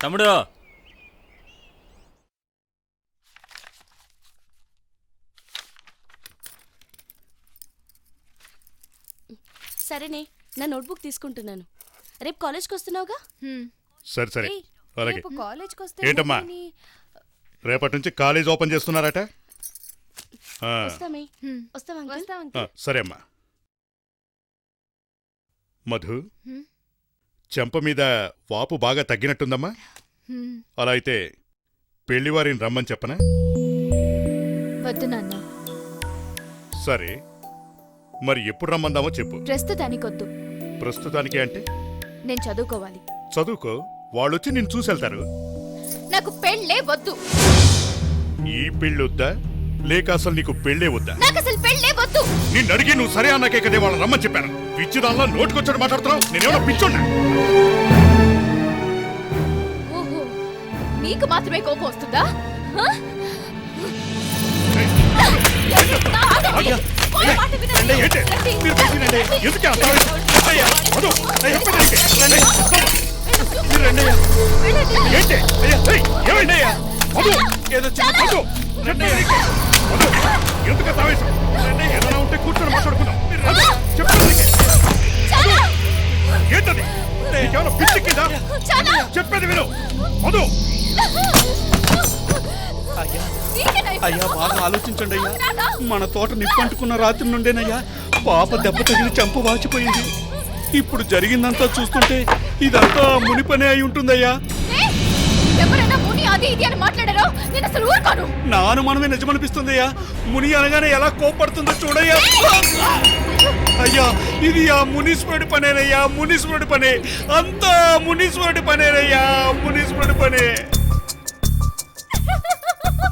తమ్ముడు సరేనే, నా నోట్బుక్ తీసుకుంటున్నాను. రేపు కాలేజ్కి వస్తున్నావుగా? సరే సరే అలాగే. కాలేజ్కి వస్తే ఏంటమ్మా రేపటి నుంచి కాలేజ్ ఓపెన్ చేస్తున్నారట? సరే అమ్మా. మధు, చెంప మీద వాపు బాగా తగ్గినట్టుందమ్మా. అలా అయితే పెళ్లివారిని రమ్మని చెప్పనా? వద్దు నాన్న. సరే మరి ఎప్పుడు రమ్మందామో చెప్పు. ప్రస్తుతానికి వద్దు. ప్రస్తుతానికి అంటే? నేను చదువుకోవాలి. చదువుకో, వాళ్ళొచ్చి నిన్ను చూసెళ్తారు. నాకు పెళ్ళే వద్దు. ఈ పెళ్ళొద్దా లేక అసలు నీకు పెళ్ళే వద్దా? నాకు అసలు పెళ్ళే వద్దు. నిన్ను అడిగి నువ్వు సరే అన్నాకే కదే వాళ్ళని రమ్మని చెప్పాను. పిచ్చిదాల్లా నోటుకొచ్చాడు మాట్లాడుతున్నావు. నేనేమన్నా పిచ్చోన్నా? ఓహో, నీకు మాత్రమే కోపం వస్తుందా? ఏదైనా ఉంటే కూర్చొని మాట్లాడుకుందాం. ఏంటది? నీకేమైనా పిచ్చిక్కిందా? చెప్పేది విను మధు. అయ్యా బాగా ఆలోచించండి అయ్యా. మన తోట నిప్పంటుకున్న రాత్రి నుండేనయ్యా పాప దెబ్బ తగిలి చంప వాచిపోయింది. ఇప్పుడు జరిగిందంతా చూస్తుంటే ఇదంతా ముని పనే అయి ఉంటుందయ్యా. ఎవరైనా ముని అది ఇది అని మాట్లాడారో నేను అసలు ఊరుకోను. నా అనుమానమే నిజమనిపిస్తుందయ్యా. ముని అనగానే ఎలా కోపడుతుందో చూడయ్యా. అయ్యా ఇది ఆ మునీశ్వరుడి పనేనయ్యా, మునీశ్వరుడి పనే. అంతా మునీశ్వరుడి పనేనయ్యా, మునీశ్వరుడి పనే.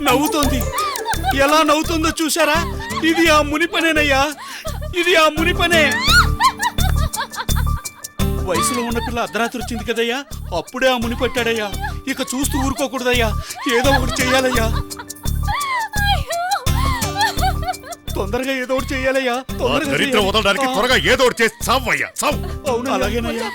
నవ్వుతోంది, ఎలా నవ్వుతుందో చూసారా? ఇది ఆ ముని పనేనయ్యా, ఇది ఆ ముని పనే. వయసులో ఉన్న పిల్ల అర్ధరాత్రి వచ్చింది కదయ్యా, అప్పుడే ఆ ముని పట్టాడయ్యా. ఇక చూస్తూ ఊరుకోకూడదయ్యా, ఏదో ఒకటి చెయ్యాలయ్యా. తొందరగా ఏదో ఒకటి చెయ్యాలయ్యా. వదలడానికి త్వరగా ఏదో ఒకటి చేసి చావయ్యా, చావు. అవును అలాగేనయ్యా.